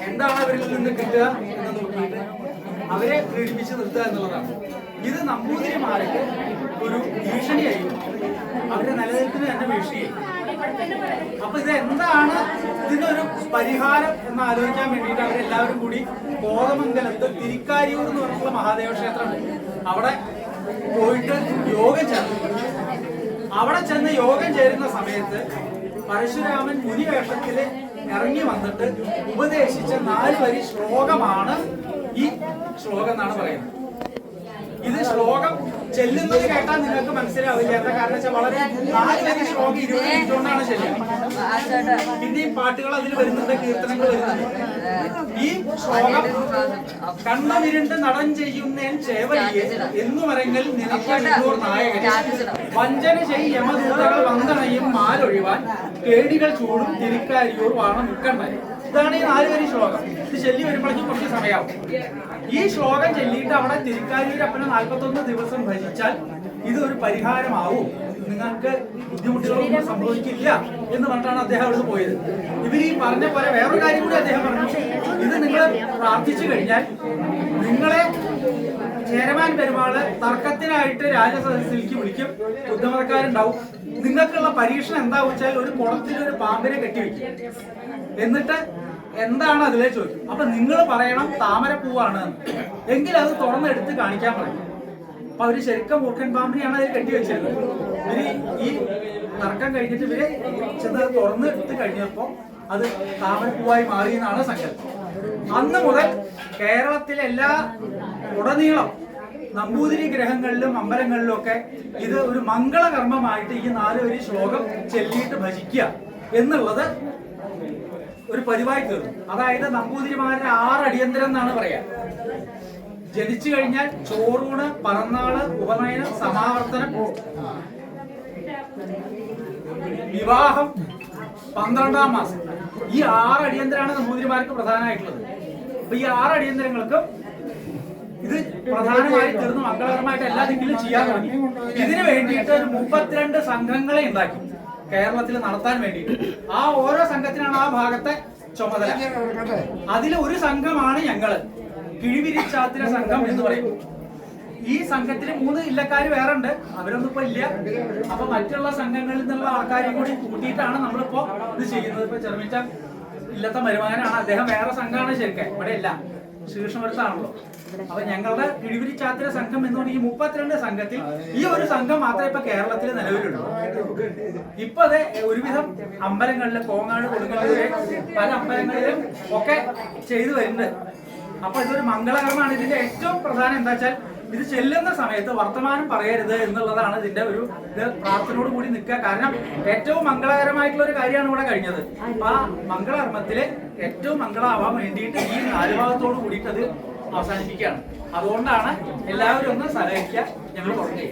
എന്താണ് അവരിൽ നിന്ന് കിട്ടുക എന്ന് നോക്കിയിട്ട് അവരെ പീഡിപ്പിച്ച് നിർത്തുക എന്നുള്ളതാണ്. ഇത് നമ്പൂതിരിമാർക്ക് ഒരു ഭീഷണിയായിരുന്നു, അവരുടെ നിലനിൽപ്പിന് തന്നെ ഭീഷണിയായി. അപ്പൊ ഇത് എന്താണ് ഇതിനൊരു പരിഹാരം എന്ന് ആലോചിക്കാൻ വേണ്ടിയിട്ട് അവരെല്ലാവരും കൂടി കോതമംഗലത്ത് തിരിക്കാരിയൂർ എന്ന് പറഞ്ഞിട്ടുള്ള മഹാദേവ ക്ഷേത്രമുണ്ട്, അവിടെ പോയിട്ട് യോഗം ചേർന്നു. അവിടെ ചെന്ന് യോഗം ചേരുന്ന സമയത്ത് പരശുരാമൻ മുനിവേഷത്തില് ഇറങ്ങി വന്നിട്ട് ഉപദേശിച്ച 4 വരി ശ്ലോകമാണ് ഈ ശ്ലോകം എന്നാണ് പറയുന്നത്. ഇത് ശ്ലോകം ചെല്ലുന്നത് കേട്ടാൽ നിങ്ങൾക്ക് മനസ്സിലാവില്ല. എന്താ കാരണം വെച്ചാൽ വളരെ 4 വരി ശ്ലോകം 20 മിനിറ്റ് കൊണ്ടാണ് ചെല്ലുന്നത്. പിന്നെയും പാട്ടുകൾ അതിൽ വരുന്നുണ്ട്, കീർത്തനങ്ങൾ വരുന്നുണ്ട്. ഈ ശ്ലോകം കണ്ണമിരുണ്ട് നടൻ ചെയ്യുന്നേൻ ചേവലിയെ എന്നുമരങ്ങൾ നിനക്കൂർ നായകൻ വഞ്ചന ചെയ് യമദൂതകൾ വന്ദനയും മാലൊഴിവാൻ കേടികൾ ചൂടും തിരിക്കാരിയൂർ വാണം മുക്കണ്ടായി. ഇതാണ് ഈ 4 വരി ശ്ലോകം. ഇത് ചൊല്ലി വരുമ്പോഴേക്കും കുറച്ച് സമയമാവും. ഈ ശ്ലോകം ചൊല്ലിയിട്ട് അവിടെ തിരുക്കാരിയൂരപ്പനെ 41 ദിവസം ഭജിച്ചാൽ ഇത് ഒരു പരിഹാരമാവും, നിങ്ങൾക്ക് ബുദ്ധിമുട്ടുകളൊന്നും സംഭവിക്കില്ല എന്ന് പറഞ്ഞിട്ടാണ് അദ്ദേഹം അവിടെ പോയത്. ഇവര് ഈ പറഞ്ഞ പോലെ വേറൊരു കാര്യം കൂടി അദ്ദേഹം പറഞ്ഞു, ഇത് നിങ്ങൾ പ്രാർത്ഥിച്ചു കഴിഞ്ഞാൽ നിങ്ങളെ ചേരമാൻ പെരുമാള് തർക്കത്തിനായിട്ട് രാജസദസ്സിലേക്ക് വിളിക്കും, ബുദ്ധമതക്കാരുണ്ടാവും. നിങ്ങൾക്കുള്ള പരീക്ഷണം എന്താ വെച്ചാൽ ഒരു കുളത്തിൽ ഒരു പാമ്പിനെ കെട്ടിവെക്കും, എന്നിട്ട് എന്താണ് അതിലെ ചോദിക്കും. അപ്പൊ നിങ്ങൾ പറയണം താമരപ്പൂവാണ്, എങ്കിൽ അത് തുറന്നെടുത്ത് കാണിക്കാൻ പറയും. അപ്പൊ അവര് ശരിക്കും മൂർഖൻ പാമ്പിനെയാണ് അതിൽ കെട്ടിവെച്ചിരുന്നത്. ഇവര് ഈ തർക്കം കഴിഞ്ഞിട്ട് ഇവര് ചെന്ന് തുറന്ന് എടുത്ത് കഴിഞ്ഞപ്പോ അത് താമരപ്പൂവായി മാറി എന്നാണ് സങ്കല്പം. അന്ന് മുതൽ കേരളത്തിലെ എല്ലാ ഉടനീളം നമ്പൂതിരി ഗ്രഹങ്ങളിലും അമ്പലങ്ങളിലും ഒക്കെ ഇത് ഒരു മംഗളകർമ്മമായിട്ട് ഈ 4 വരി ശ്ലോകം ചൊല്ലിയിട്ട് ഭജിക്കുക എന്നുള്ളത് ഒരു പതിവായി തീർന്നു. അതായത് നമ്പൂതിരിമാരുടെ 6 അടിയന്തരം എന്നാണ് പറയാ. ജനിച്ചു കഴിഞ്ഞാൽ ചോറൂണ്, പറന്നാള്, ഉപനയനം, സമാവർത്തനം, വിവാഹം, 12ാം മാസം. ഈ 6 അടിയന്തരമാണ് നമ്പൂതിരിമാർക്ക് പ്രധാനമായിട്ടുള്ളത്. അപ്പൊ ഈ 6 അടിയന്തരങ്ങൾക്കും ഇത് പ്രധാനമായി തീർന്ന് മംഗളകരമായിട്ട് എല്ലാ ദിക്കിലും ചെയ്യാൻ തുടങ്ങി. ഇതിനു വേണ്ടിയിട്ട് ഒരു 32 സംഘങ്ങളെ ഉണ്ടാക്കി കേരളത്തിൽ നടത്താൻ വേണ്ടിയിട്ട്. ആ ഓരോ സംഘത്തിനാണ് ആ ഭാഗത്തെ ചുമതല. അതിൽ ഒരു സംഘമാണ് ഞങ്ങള്, കിഴിവിരിച്ചാത്തിര സംഘം എന്ന് പറയും. ഈ സംഘത്തിൽ 3 ഇല്ലക്കാര് വേറെ ഉണ്ട്, അവരൊന്നും ഇപ്പൊ ഇല്ല. അപ്പൊ മറ്റുള്ള സംഘങ്ങളിൽ നിന്നുള്ള ആൾക്കാരെയും കൂടി കൂട്ടിയിട്ടാണ് നമ്മളിപ്പോ ഇത് ചെയ്യുന്നത്. ഇപ്പൊ ചെറുമിച്ച ഇല്ലത്തെ മരുമകനാണ്, അദ്ദേഹം വേറെ സംഘമാണ് ശരിക്കും, ഇവിടെ ഇല്ല, ശ്രീകൃഷ്ണപുരത്താണല്ലോ. അപ്പൊ ഞങ്ങളുടെ കിഴിവിരിച്ചാത്തിര സംഘം എന്ന് പറഞ്ഞാൽ ഈ 32 സംഘത്തിൽ ഈ ഒരു സംഘം മാത്രമേ ഇപ്പൊ കേരളത്തിൽ നിലവിലുള്ളൂ. ഇപ്പൊ അത് ഒരുവിധം അമ്പലങ്ങളില്, കോങ്ങാട്, കൊടുങ്ങല്ലൂര്, പല അമ്പലങ്ങളിലും ഒക്കെ ചെയ്തു വരുന്നുണ്ട്. അപ്പൊ ഇതൊരു മംഗളകരമാണ്. ഇതിന്റെ ഏറ്റവും പ്രധാനം എന്താ വെച്ചാൽ ഇത് ചെല്ലുന്ന സമയത്ത് വർത്തമാനം പറയരുത് എന്നുള്ളതാണ് ഇതിന്റെ ഒരു ഇത്. പ്രാർത്ഥനയോട് കൂടി നിൽക്കുക. കാരണം ഏറ്റവും മംഗളകരമായിട്ടുള്ള ഒരു കാര്യമാണ് ഇവിടെ കഴിഞ്ഞത്. അപ്പൊ ആ മംഗളകർമ്മത്തില് ഏറ്റവും മംഗളമാവാൻ വേണ്ടിയിട്ട് ഈ 4 ഭാഗത്തോട് കൂടിയിട്ട് അത് അവസാനിപ്പിക്കുകയാണ്. അതുകൊണ്ടാണ് എല്ലാവരും ഒന്ന് സഹകരിക്കുക. ഞങ്ങൾ പറഞ്ഞു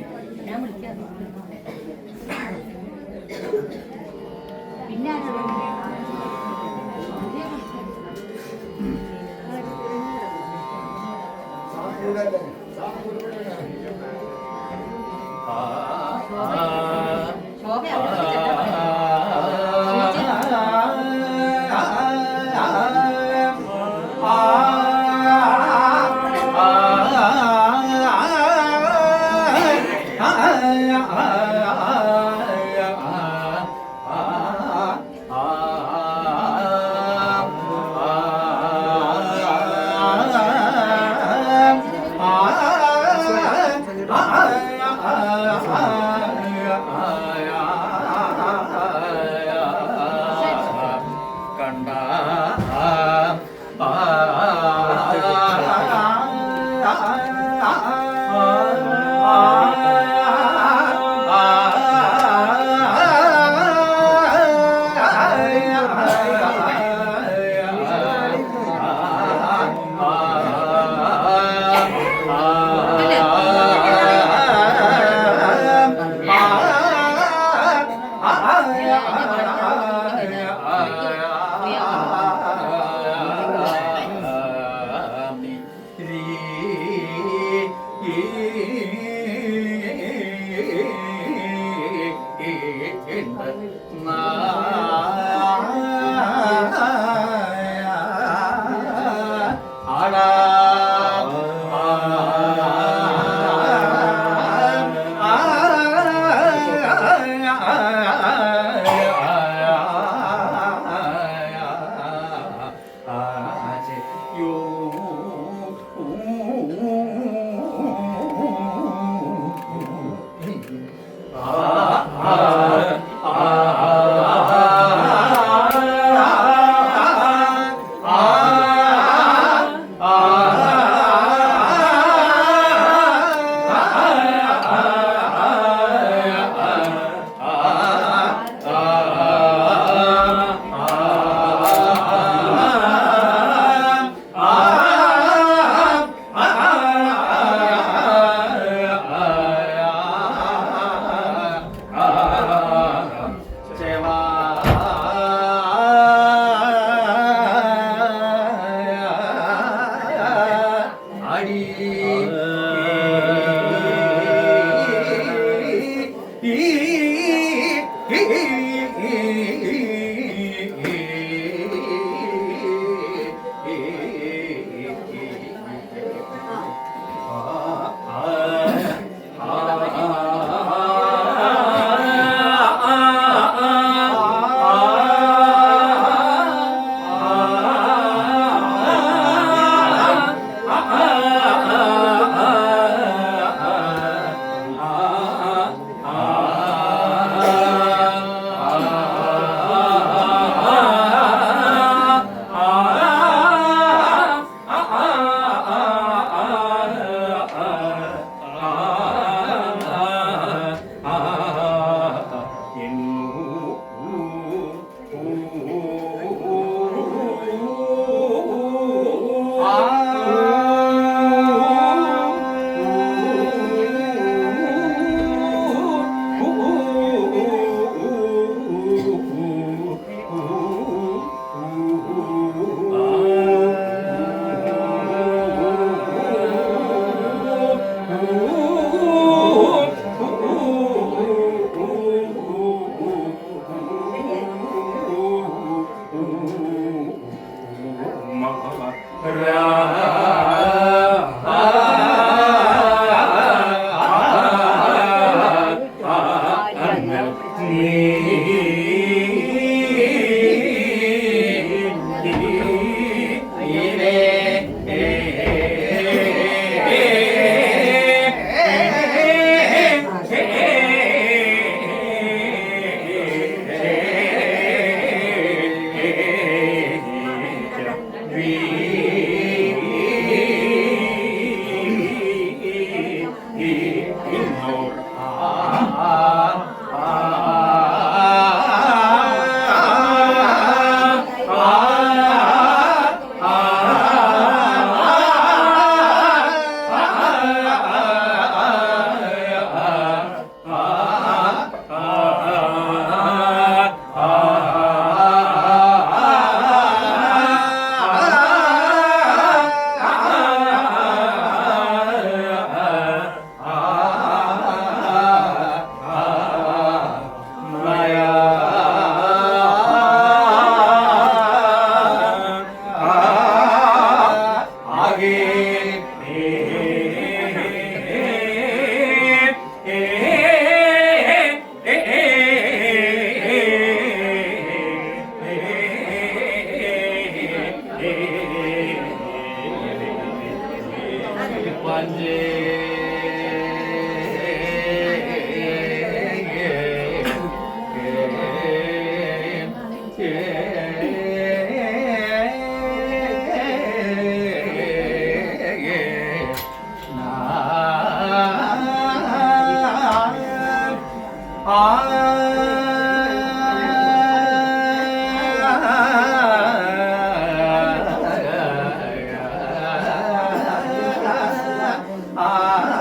ആ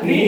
നീ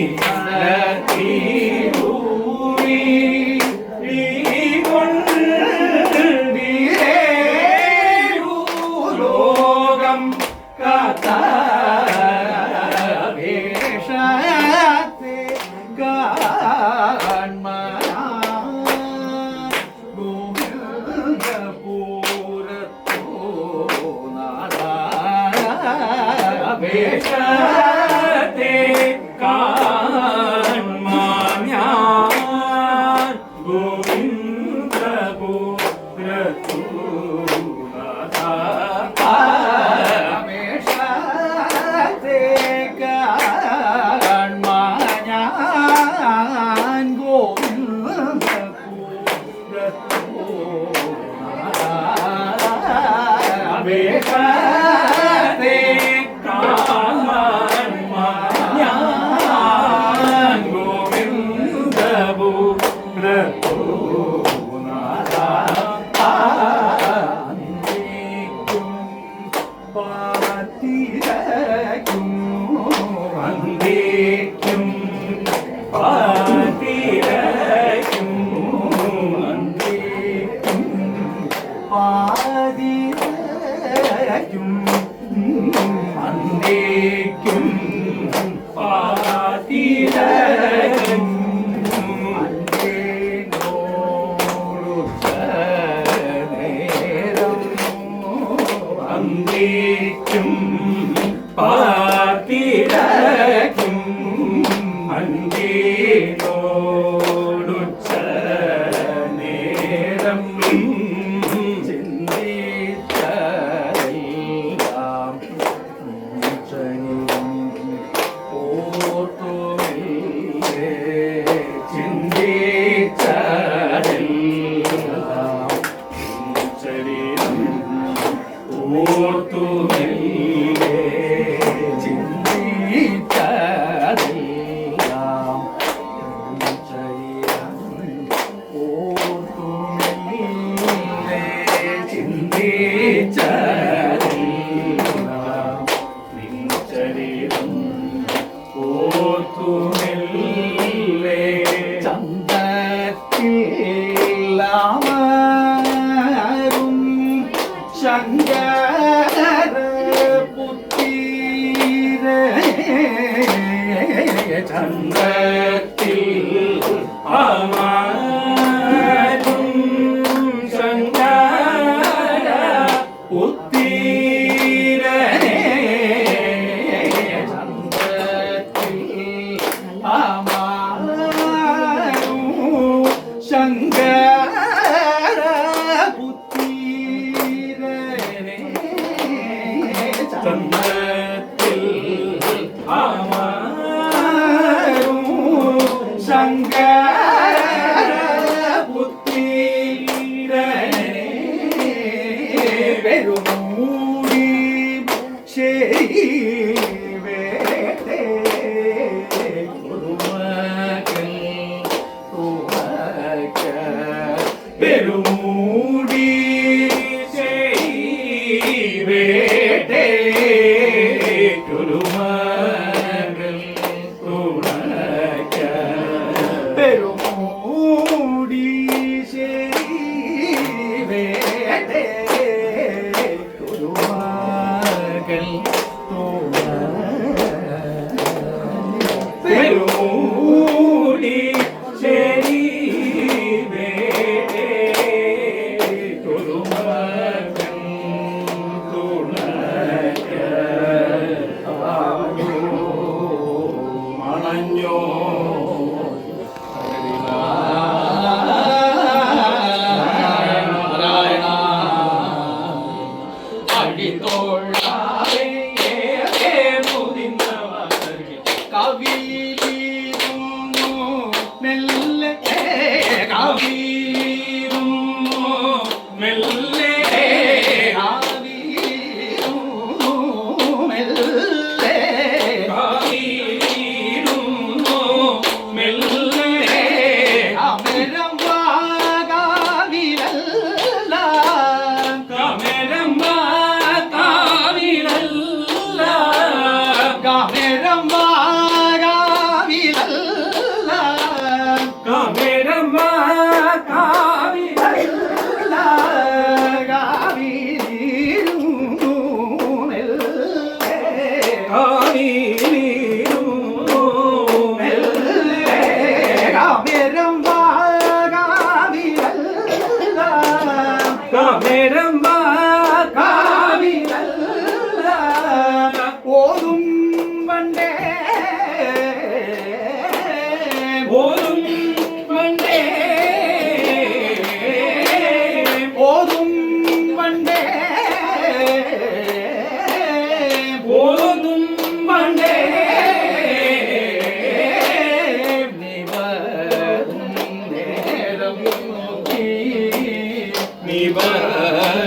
Nibar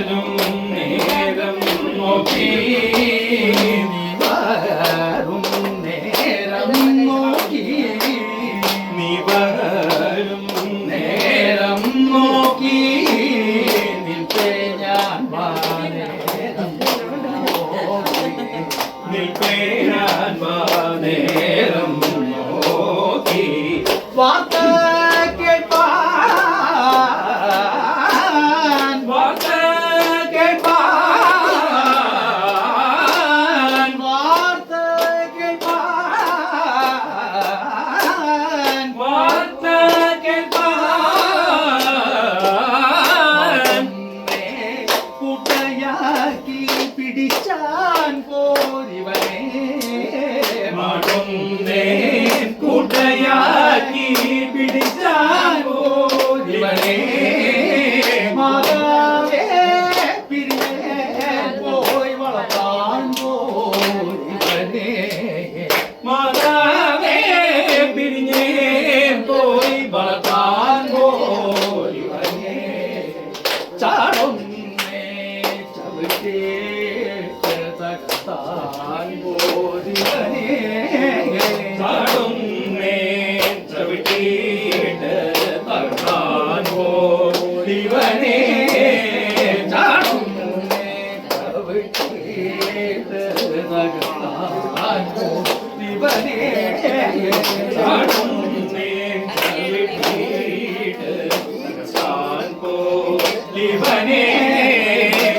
ഇവനെ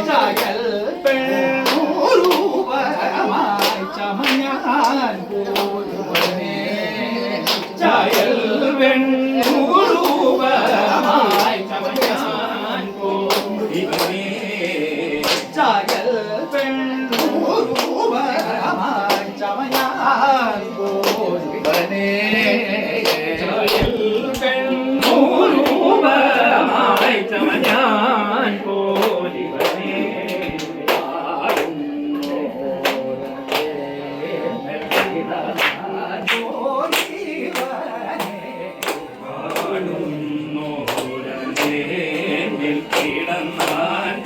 ചായൽ പെണ്ണൂരൂപമായി ചമഞ്ഞാൻ പോരുവനെ ചായൽ വെണ്ണൂരൂപമായി ചമഞ്ഞാൻ പോരുവനെ ചായൽ പെണ്ണൂരൂപമായി ചമഞ്ഞാൻ പോരുവനെ ചായൽ പെണ്ണൂരൂപമായി ചമഞ്ഞാൻ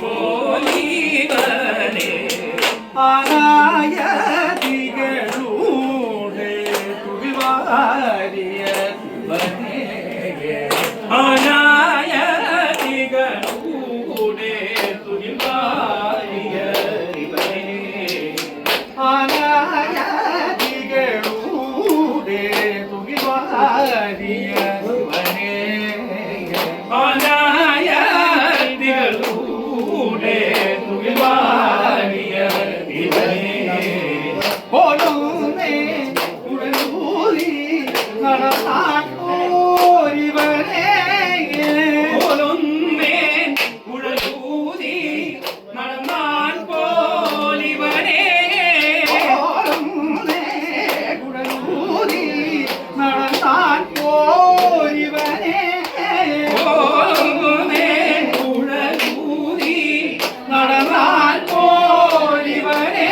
പോരുവനെ ആനായതികളുടെ തുകിവാരിയ ആനായതികളുടെ തുകിവാരിയ ആനായതികളുടെ തുകിവാരിയ ആനായതികളുടെ തുകിവാരിയ പോലുമേ ഉടലൂരി നടന്നാട്ടോരിവനെ പോലുമേ ഉടലൂരി നടന്നാൻ പോലിവനെ പോലുമേ ഉടലൂരി നടന്നാൻ പോലിവനെ പോലുമേ ഉടലൂരി നടന്നാൻ പോലിവനെ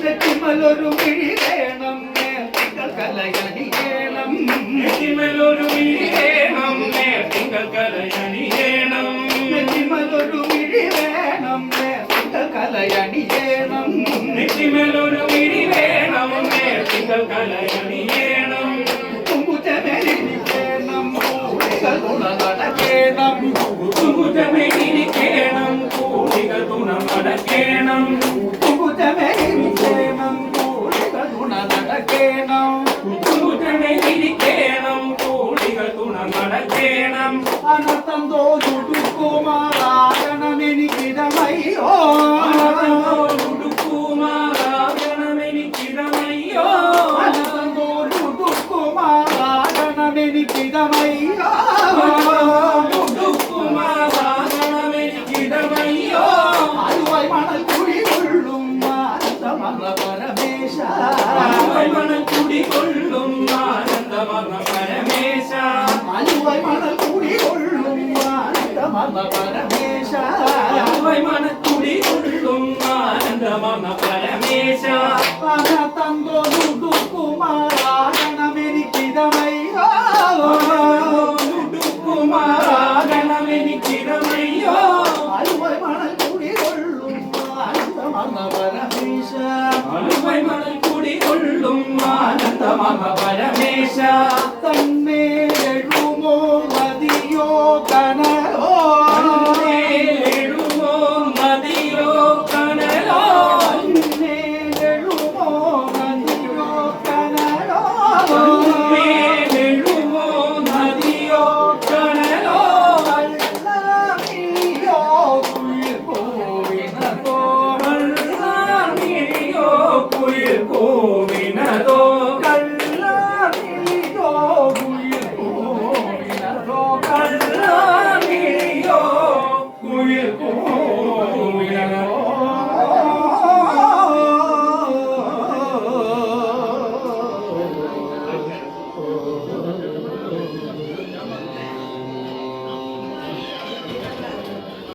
നെറ്റിമലൊരു മിഴി വേണം തിങ്കൾ കലയണിയേണം നെറ്റിമലൊരു മിഴി വേണം തിങ്കൾ കലയണിയേണം നെറ്റിമലൊരു മിഴി വേണം തിങ്കൾ കലയണിയേണം നെറ്റിമലൊരു മിഴി വേണം തിങ്കൾ കലയണിയേണം കുങ്കുറ്റമേലിരിക്കണം കൂടികൾ തുണ നടക്കേണം കുങ്കുറ്റമേലിരിക്കണം കൂടികൾ തുണ നടക്കേണം കുങ്കുറ്റമേലിരിക്കണം കൂടികൾ തുണ നടക്കേണം കുങ്കുറ്റമേലിരിക്കണം കൂടികൾ തുണ നടക്കേണം അനർത്ഥം തോന്നുടുക്കുമാറാകണം എനിക്കിതമയ്യോ തോന്നുടുക്കുമാറാകണം എനിക്കിതമയ്യോ അനർത്ഥം തോന്നുടുക്കുമാറാകണം എനിക്കിതമയ്യോ തോന്നുടുക്കുമാറാകണം എനിക്കിതമയ്യോ അതുവായി മണൽ കുടികൊള്ളും ആനന്ദമർന്ന പരമേശ അതുവായി മണൽ കുടികൊള്ളും ആനന്ദമർന്ന പരമേശ അതുവായി മണൽ കുടികൊള്ളും ആനന്ദമർന്ന പരമേശ അതുവായി മണൽ കുടികൊള്ളും ആനന്ദമർന്ന പരമേശ അനർത്ഥം തോന്നുടുക്കുമാറാകണം എനിക്കിതമയ്യോ തോന്നുടുക്കുമാറാകണം എനിക്കിതമയ്യോ അതുവായി മണൽ കുടികൊള്ളും ആനന്ദമർന്ന പരമേശ അതുവായി മണൽ കുടികൊള്ളും ആനന്ദമർന്ന പരമേശ